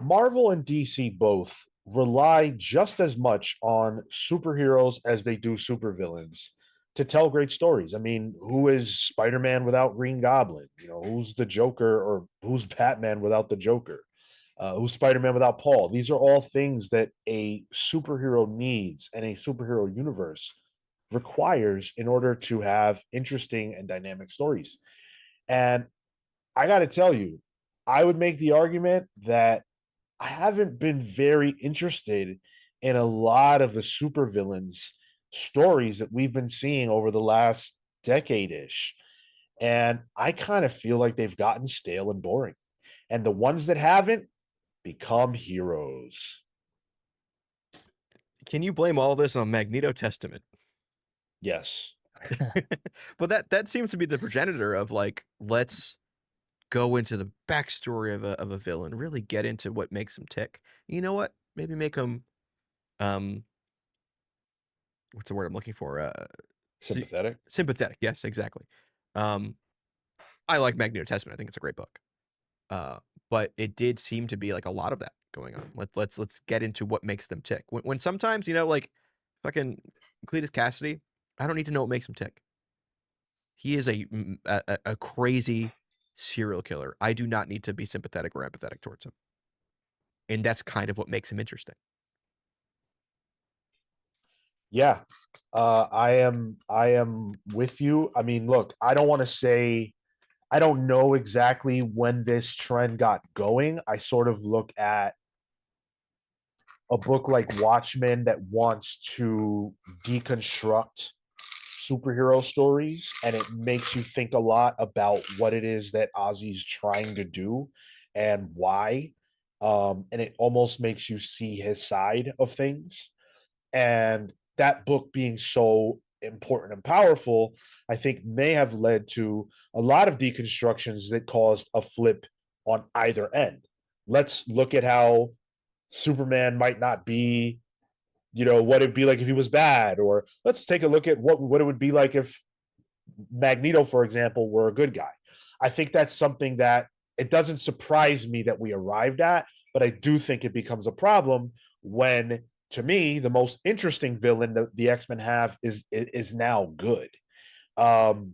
Marvel and DC both rely just as much on superheroes as they do supervillains to tell great stories. I mean, who is Spider-Man without Green Goblin? Who's the Joker, or who's Batman without the Joker? Who's Spider-Man without Paul? These are all things that a superhero needs and a superhero universe requires in order to have interesting and dynamic stories. And I got to tell you, I would make the argument that I haven't been very interested in a lot of the supervillains stories that we've been seeing over the last decade ish. And I kind of feel like they've gotten stale and boring. And the ones that haven't become heroes. Can you blame all this on Magneto Testament? Yes. But that seems to be the progenitor of like, let's go into the backstory of a villain, really get into what makes him tick. You know what? Maybe make him what's the word I'm looking for? Sympathetic. Sympathetic. Yes, exactly. I like Magneto Testament. I think it's a great book. But it did seem to be like a lot of that going on. Let's get into what makes them tick. When sometimes, like fucking Cletus Cassidy, I don't need to know what makes him tick. He is a crazy serial killer. I do not need to be sympathetic or empathetic towards him. And that's kind of what makes him interesting. Yeah. I am with you. I mean, look, I don't want to say I don't know exactly when this trend got going. I sort of look at a book like Watchmen that wants to deconstruct superhero stories, and it makes you think a lot about what it is that Ozzy's trying to do and why. And it almost makes you see his side of things. And that book being so important and powerful, I think may have led to a lot of deconstructions that caused a flip on either end. Let's look at how Superman might not be, what it'd be like if he was bad, or let's take a look at what it would be like if Magneto, for example, were a good guy. I think that's something that it doesn't surprise me that we arrived at, but I do think it becomes a problem when, to me, the most interesting villain that the X-Men have is now good. Um,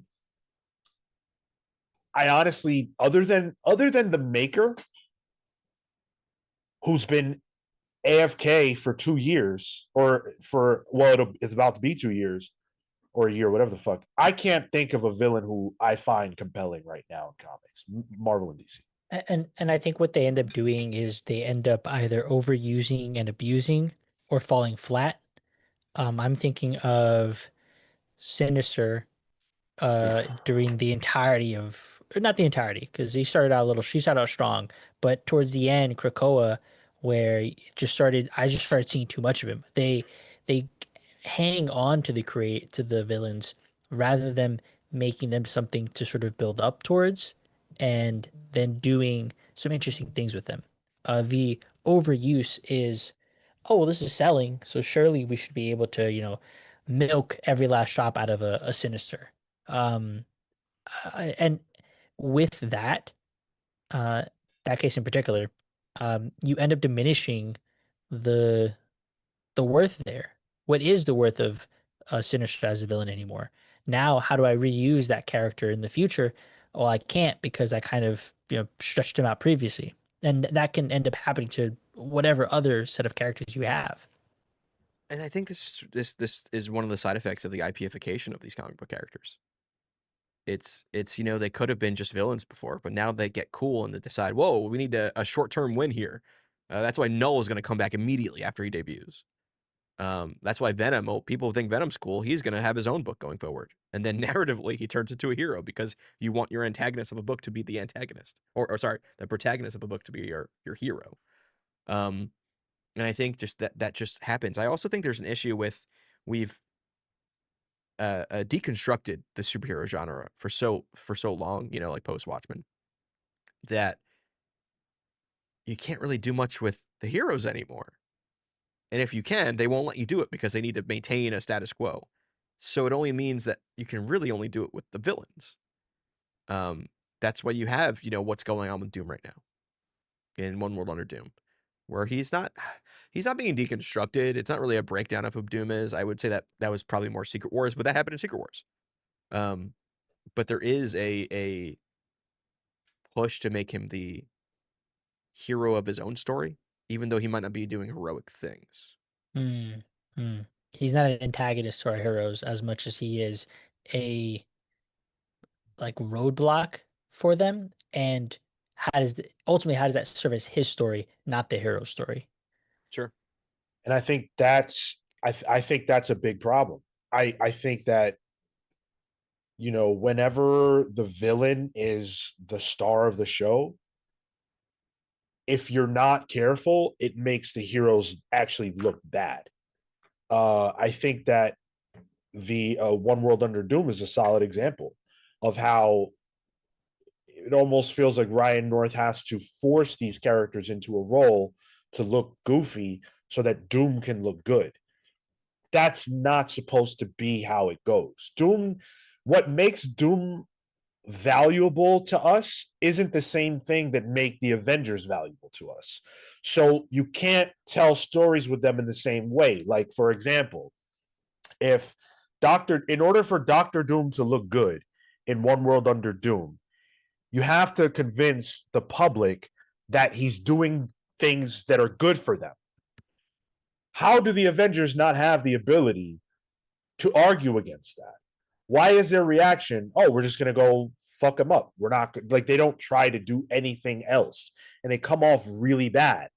I honestly, other than the Maker, who's been AFK for 2 years, or it's about to be 2 years or a year, whatever the fuck. I can't think of a villain who I find compelling right now in comics, Marvel and DC. And I think what they end up doing is they end up either overusing and abusing or falling flat. I'm thinking of Sinister during the entirety of, or not the entirety, because she started out strong, but towards the end, Krakoa, where I just started seeing too much of him. They hang on to the villains rather than making them something to sort of build up towards, and then doing some interesting things with them. The overuse is, oh well, this is selling, so surely we should be able to, milk every last drop out of a Sinister. Um, and with uh, that case in particular, you end up diminishing the the worth there. What is the worth of Sinister as a villain anymore? Now, how do I reuse that character in the future? Well, I can't because I kind of stretched him out previously, and that can end up happening to whatever other set of characters you have. And I think this is one of the side effects of the IPification of these comic book characters. It's they could have been just villains before, but now they get cool and they decide, whoa, we need a short-term win here. That's why Null is going to come back immediately after he debuts. That's why Venom, people think Venom's cool. He's going to have his own book going forward. And then narratively, he turns into a hero because you want your antagonist of a book to be the antagonist. Or sorry, the protagonist of a book to be your hero. And I think just that just happens. I also think there's an issue with we've deconstructed the superhero genre for so long, like post Watchmen, that you can't really do much with the heroes anymore. And if you can, they won't let you do it because they need to maintain a status quo. So it only means that you can really only do it with the villains. That's why you have, what's going on with Doom right now in One World Under Doom. where he's not being deconstructed. It's not really a breakdown of who Doom is. I would say that was probably more Secret Wars, but that happened in Secret Wars. But there is a push to make him the hero of his own story, even though he might not be doing heroic things. Mm, He's not an antagonist to our heroes as much as he is a like roadblock for them. And ultimately how does that serve as his story, not the hero story? Sure. And I think I think that's a big problem. I think that, you know, whenever the villain is the star of the show, if you're not careful, it makes the heroes actually look bad. I think that the One World Under Doom is a solid example of how it almost feels like Ryan North has to force these characters into a role to look goofy so that Doom can look good. That's not supposed to be how it goes. What makes Doom valuable to us isn't the same thing that make the Avengers valuable to us. So you can't tell stories with them in the same way. Like, for example, if in order for Doctor Doom to look good in One World Under Doom, you have to convince the public that he's doing things that are good for them. How do the Avengers not have the ability to argue against that? Why is their reaction, oh, we're just going to go fuck them up? We're not, like, they don't try to do anything else. And they come off really bad.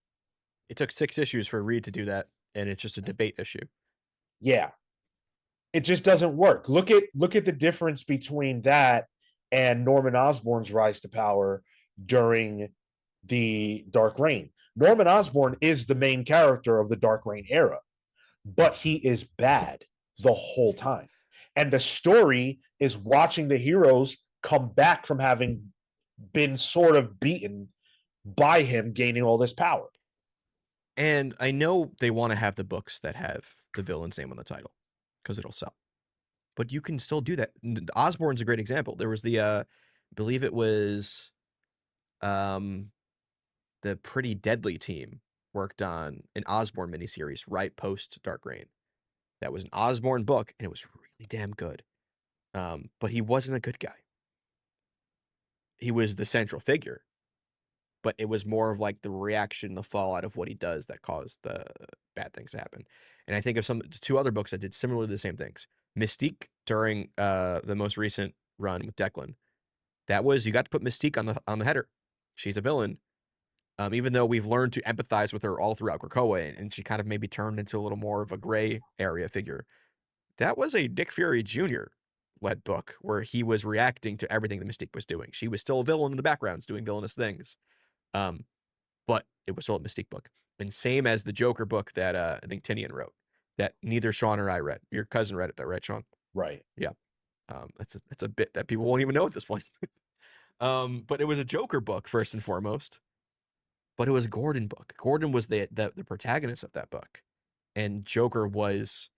It took 6 issues for Reed to do that, and it's just a debate issue. Yeah. It just doesn't work. Look at the difference between that and Norman Osborn's rise to power during the Dark Reign. Norman Osborn is the main character of the Dark Reign era, but he is bad the whole time. And the story is watching the heroes come back from having been sort of beaten by him gaining all this power. And I know they want to have the books that have the villain's name on the title because it'll sell. But you can still do that. Osborn's a great example. There was the I believe it was the Pretty Deadly team worked on an Osborn miniseries right post Dark Reign. That was an Osborn book, and it was really damn good. But he wasn't a good guy. He was the central figure, but it was more of like the reaction, the fallout of what he does that caused the bad things to happen. And I think of 2 other books that did similarly the same things. Mystique during the most recent run with Declan. That was, you got to put Mystique on the header. She's a villain. Even though we've learned to empathize with her all throughout Krakoa, and she kind of maybe turned into a little more of a gray area figure. That was a Nick Fury Jr. led book where he was reacting to everything that Mystique was doing. She was still a villain in the background, doing villainous things. But it was still a Mystique book. And same as the Joker book that I think Tinian wrote, that neither Sean or I read. Your cousin read it though, right, Sean? Right. Yeah. That's a bit that people won't even know at this point. But it was a Joker book first and foremost. But it was a Gordon book. Gordon was the protagonist of that book. And Joker was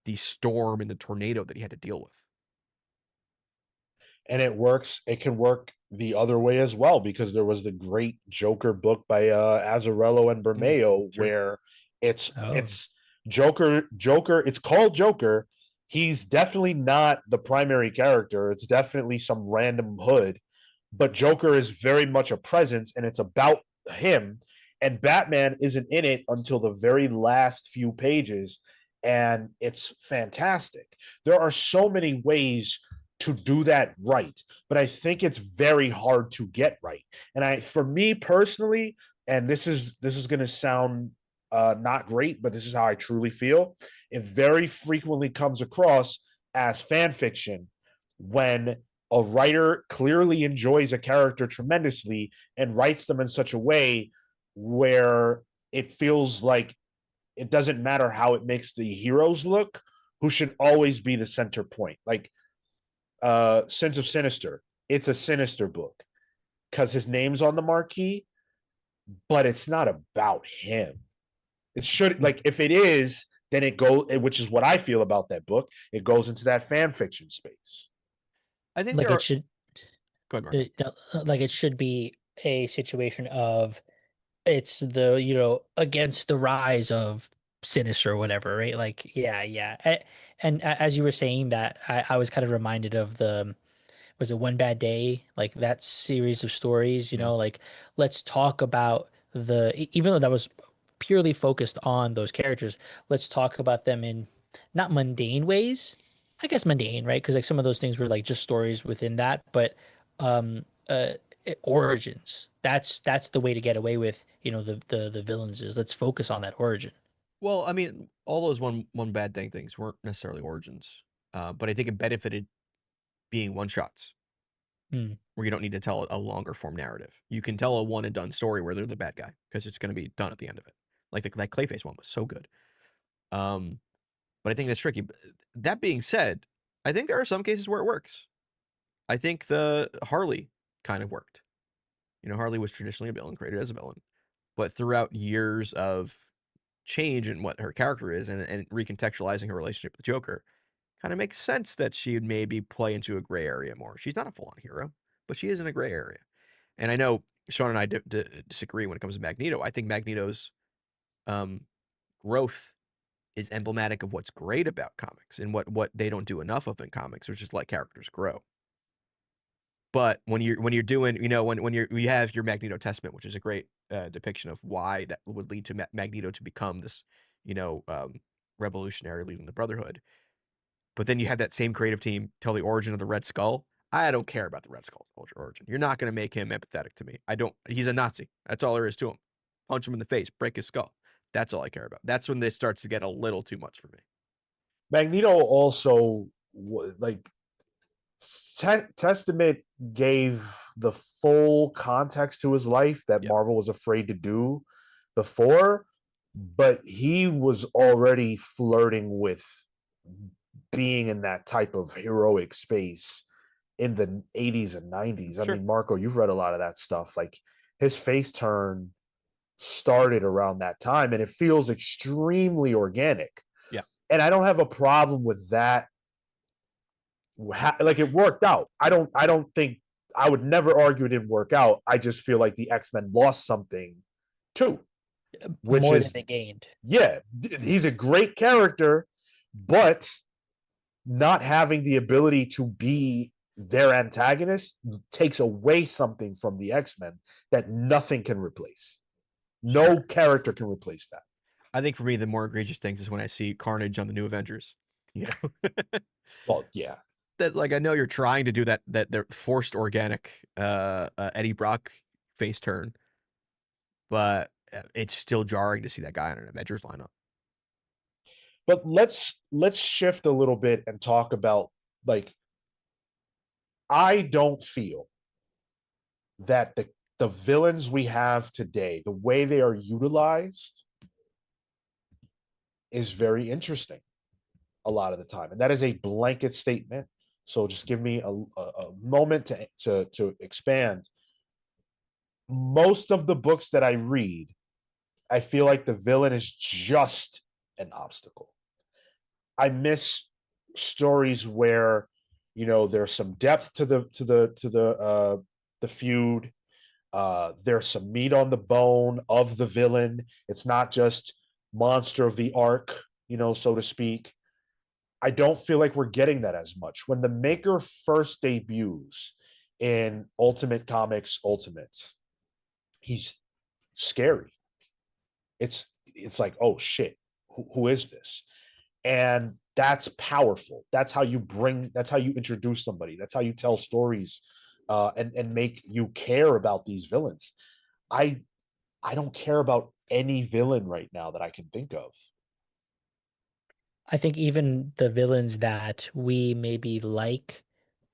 the storm and the tornado that he had to deal with. And it can work the other way as well, because there was the great Joker book by Azzarello and Bermeo, sure. where it's Joker, it's called Joker. He's definitely not the primary character. It's definitely some random hood, but Joker is very much a presence, and it's about him. And Batman isn't in it until the very last few pages, and it's fantastic. There are so many ways to do that right, but I think it's very hard to get right. And for me personally, and this is going to sound not great, but this is how I truly feel. It very frequently comes across as fan fiction when a writer clearly enjoys a character tremendously and writes them in such a way where it feels like it doesn't matter how it makes the heroes look, who should always be the center point. Like Sense of Sinister, it's a Sinister book because his name's on the marquee, but it's not about him. It should, like, if it is, then it goes, which is what I feel about that book. It goes into that fan fiction space. I think like there it should Go ahead, Mark. like it should be a situation of it's the, you know, against the rise of Sinister or whatever, right? Like, yeah, yeah. As you were saying that, I was kind of reminded of the, was it One Bad Day? Like that series of stories, you Yeah. know, like let's talk about even though that was purely focused on those characters, let's talk about them in not mundane ways. I guess mundane, right? Because like some of those things were like just stories within that, but um origins. That's the way to get away with, you know, the villains is let's focus on that origin. Well, I mean, all those one bad thing things weren't necessarily origins, but I think it benefited being one shots Hmm. where you don't need to tell a longer form narrative. You can tell a one and done story where they're the bad guy because it's going to be done at the end of it. Like that Clayface one was so good. Um, but I think that's tricky. That being said, I think there are some cases where it works. I think the Harley kind of worked. You know, Harley was traditionally a villain, created as a villain, but throughout years of change in what her character is and recontextualizing her relationship with Joker, kind of makes sense that she would maybe play into a gray area more. She's not a full on hero, but she is in a gray area. And I know Sean and I disagree when it comes to Magneto. I think Magneto's um, growth is emblematic of what's great about comics and what they don't do enough of in comics, which is let characters grow. But when you're doing, you know, when you have your Magneto Testament, which is a great depiction of why that would lead to Magneto to become this, you know, revolutionary leading the Brotherhood. But then you have that same creative team tell the origin of the Red Skull. I don't care about the Red Skull's origin. You're not going to make him empathetic to me. I don't. He's a Nazi. That's all there is to him. Punch him in the face, break his skull. That's all I care about. That's when this starts to get a little too much for me. Magneto also like Testament gave the full context to his life that Yep. Marvel was afraid to do before, but he was already flirting with being in that type of heroic space in the 80s and 90s. I Sure. mean, Marco, you've read a lot of that stuff. Like his face turn started around that time and it feels extremely organic. Yeah. And I don't have a problem with that. Like it worked out. I don't think I would never argue it didn't work out. I just feel like the X-Men lost something too, which More than is, they gained. yeah, he's a great character, but not having the ability to be their antagonist takes away something from the X-Men that nothing can replace. No Sure. character can replace that. I think for me, the more egregious things is when I see Carnage on the New Avengers. You know, Well, yeah. that like I know you're trying to do that they're forced organic Eddie Brock face turn, but it's still jarring to see that guy on an Avengers lineup. But let's shift a little bit and talk about, like, I don't feel that the villains we have today, the way they are utilized, is very interesting a lot of the time, and that is a blanket statement. So just give me a moment to expand. Most of the books that I read, I feel like the villain is just an obstacle. I miss stories where, you know, there's some depth to the feud. There's some meat on the bone of the villain. It's not just monster of the arc, you know, so to speak. I don't feel like we're getting that as much. When the Maker first debuts in Ultimate Comics Ultimates, he's scary. It's like, oh shit, who is this? And that's powerful. That's how you introduce somebody. That's how you tell stories, and make you care about these villains. I I don't care about any villain right now that I can think of. I think even the villains that we maybe like,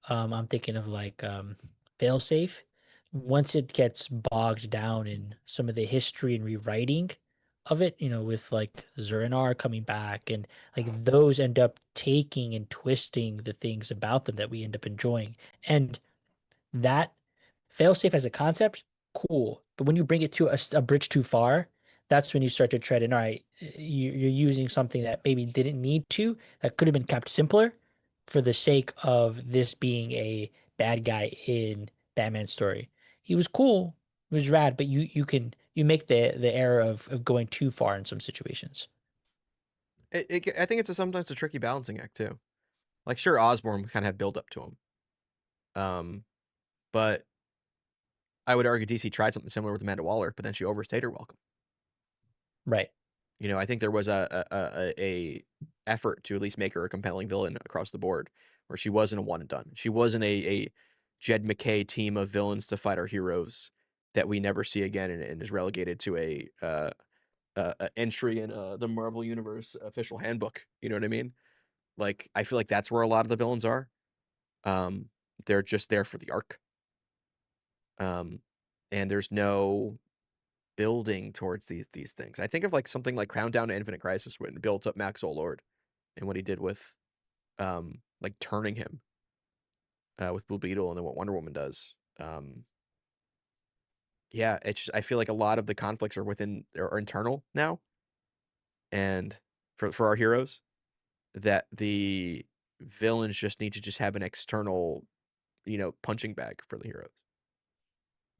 I'm thinking of like Failsafe. Once it gets bogged down in some of the history and rewriting of it, you know, with like Zurinar coming back and like those end up taking and twisting the things about them that we end up enjoying. And that failsafe as a concept, cool. But when you bring it to a bridge too far, that's when you start to tread in. All right, you're using something that maybe didn't need to, that could have been kept simpler for the sake of this being a bad guy in Batman's story. He was cool, he was rad, but you can you make the error of going too far in some situations. I think it's sometimes a tricky balancing act too. Like, sure, Osborn kind of had build up to him, but I would argue DC tried something similar with Amanda Waller, but then she overstayed her welcome. Right. You know, I think there was a effort to at least make her a compelling villain across the board, where she wasn't a one and done. She wasn't a Jed McKay team of villains to fight our heroes that we never see again, and is relegated to a entry in the Marvel Universe official handbook. You know what I mean? Like, I feel like that's where a lot of the villains are. They're just there for the arc. And there's no building towards these things. I think of like something like Crown Down to Infinite Crisis when it built up Max Lord and what he did with like turning him with Blue Beetle, and then what Wonder Woman does. Yeah, it's just, I feel like a lot of the conflicts are within or internal now, and for our heroes, that the villains just need to just have an external, punching bag for the heroes.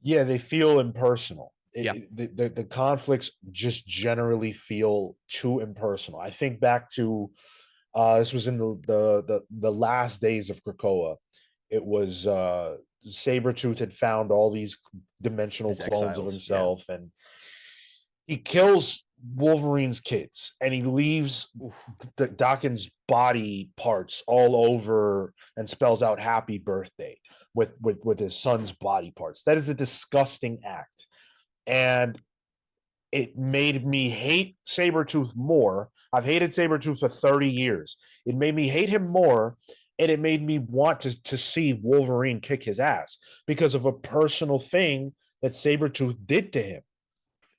Yeah, they feel impersonal. Yeah. The conflicts just generally feel too impersonal. I think back to this was in the last days of Krakoa. It was Sabretooth had found all these dimensional His clones of exiles, himself, and he kills Wolverine's kids, and he leaves the Dawkins body parts all over and spells out "Happy Birthday" with his son's body parts. That is a disgusting act, and it made me hate Sabretooth more. I've hated Sabretooth for 30 years. It made me hate him more, and it made me want to see Wolverine kick his ass because of a personal thing that Sabretooth did to him.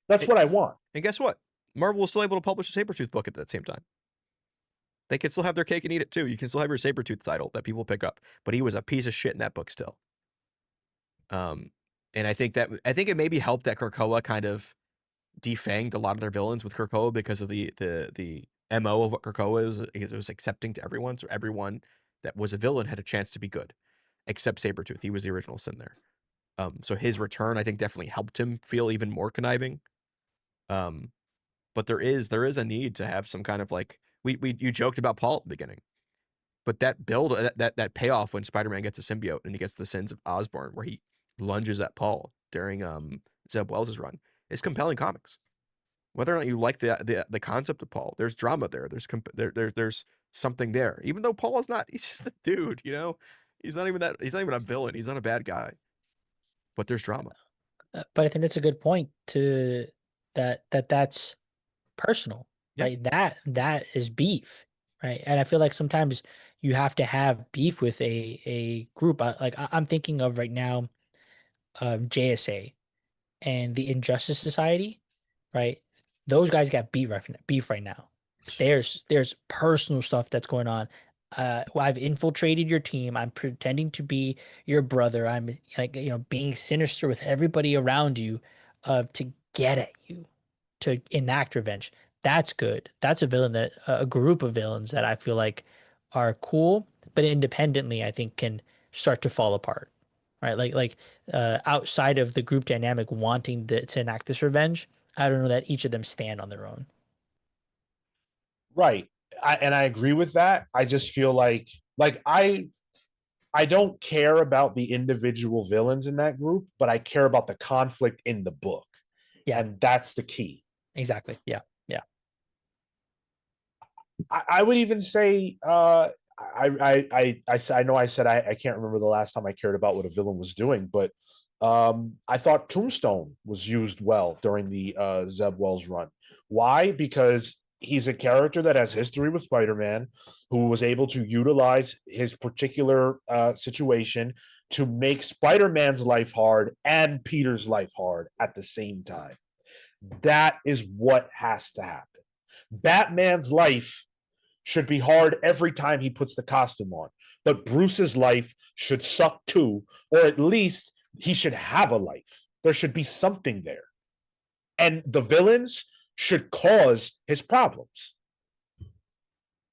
That's what I want. And guess what? Marvel was still able to publish a Sabretooth book at that same time. They can still have their cake and eat it too. You can still have your Sabretooth title that people pick up, but he was a piece of shit in that book still. And I think it maybe helped that Krakoa kind of defanged a lot of their villains with Krakoa because of the MO of what Krakoa is. It was accepting to everyone, so everyone that was a villain had a chance to be good, except Sabretooth. He was the original sin there. So his return, I think, definitely helped him feel even more conniving. But there is a need to have some kind of like you joked about Paul at the beginning, but that build that payoff when Spider-Man gets a symbiote and he gets the sins of Osborn, where he lunges at Paul during Zeb Wells' run, is compelling comics. Whether or not you like the concept of Paul, there's drama there. There's something there. Even though Paul is not, he's just a dude, He's not even a villain. He's not a bad guy. But there's drama. But I think that's a good point to that's personal, Yeah. right? That is beef, right? And I feel like sometimes you have to have beef with a group. I'm thinking of right now, JSA and the Injustice Society, right? Those guys got beef right now. There's personal stuff that's going on. Well, I've infiltrated your team. I'm pretending to be your brother. I'm like, being sinister with everybody around you, to get at you, to enact revenge. That's good. That's a group of villains that I feel like are cool, but independently, I think can start to fall apart, right? Outside of the group dynamic wanting to enact this revenge, I don't know that each of them stand on their own. Right. And I agree with that. I just feel like I don't care about the individual villains in that group, but I care about the conflict in the book. Yeah. And that's the key. Exactly. Yeah. I would even say I know I said I can't remember the last time I cared about what a villain was doing, but I thought Tombstone was used well during the Zeb Wells run. Why? Because he's a character that has history with Spider-Man, who was able to utilize his particular situation to make Spider-Man's life hard and Peter's life hard at the same time. That is what has to happen. Batman's life should be hard every time he puts the costume on, but Bruce's life should suck too, or at least he should have a life. There should be something there. And the villains should cause his problems.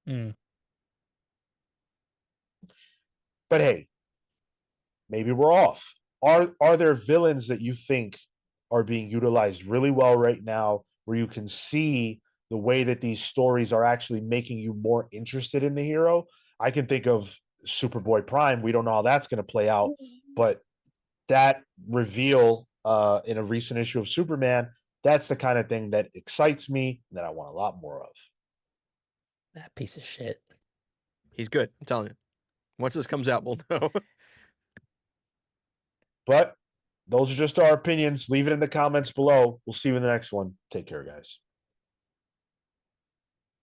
Mm. But hey, maybe we're off. Are there villains that you think are being utilized really well right now, where you can see the way that these stories are actually making you more interested in the hero. I can think of Superboy Prime. We don't know how that's going to play out, but that reveal in a recent issue of Superman, that's the kind of thing that excites me that I want a lot more of. That piece of shit. He's good. I'm telling you. Once this comes out, we'll know. But those are just our opinions. Leave it in the comments below. We'll see you in the next one. Take care, guys.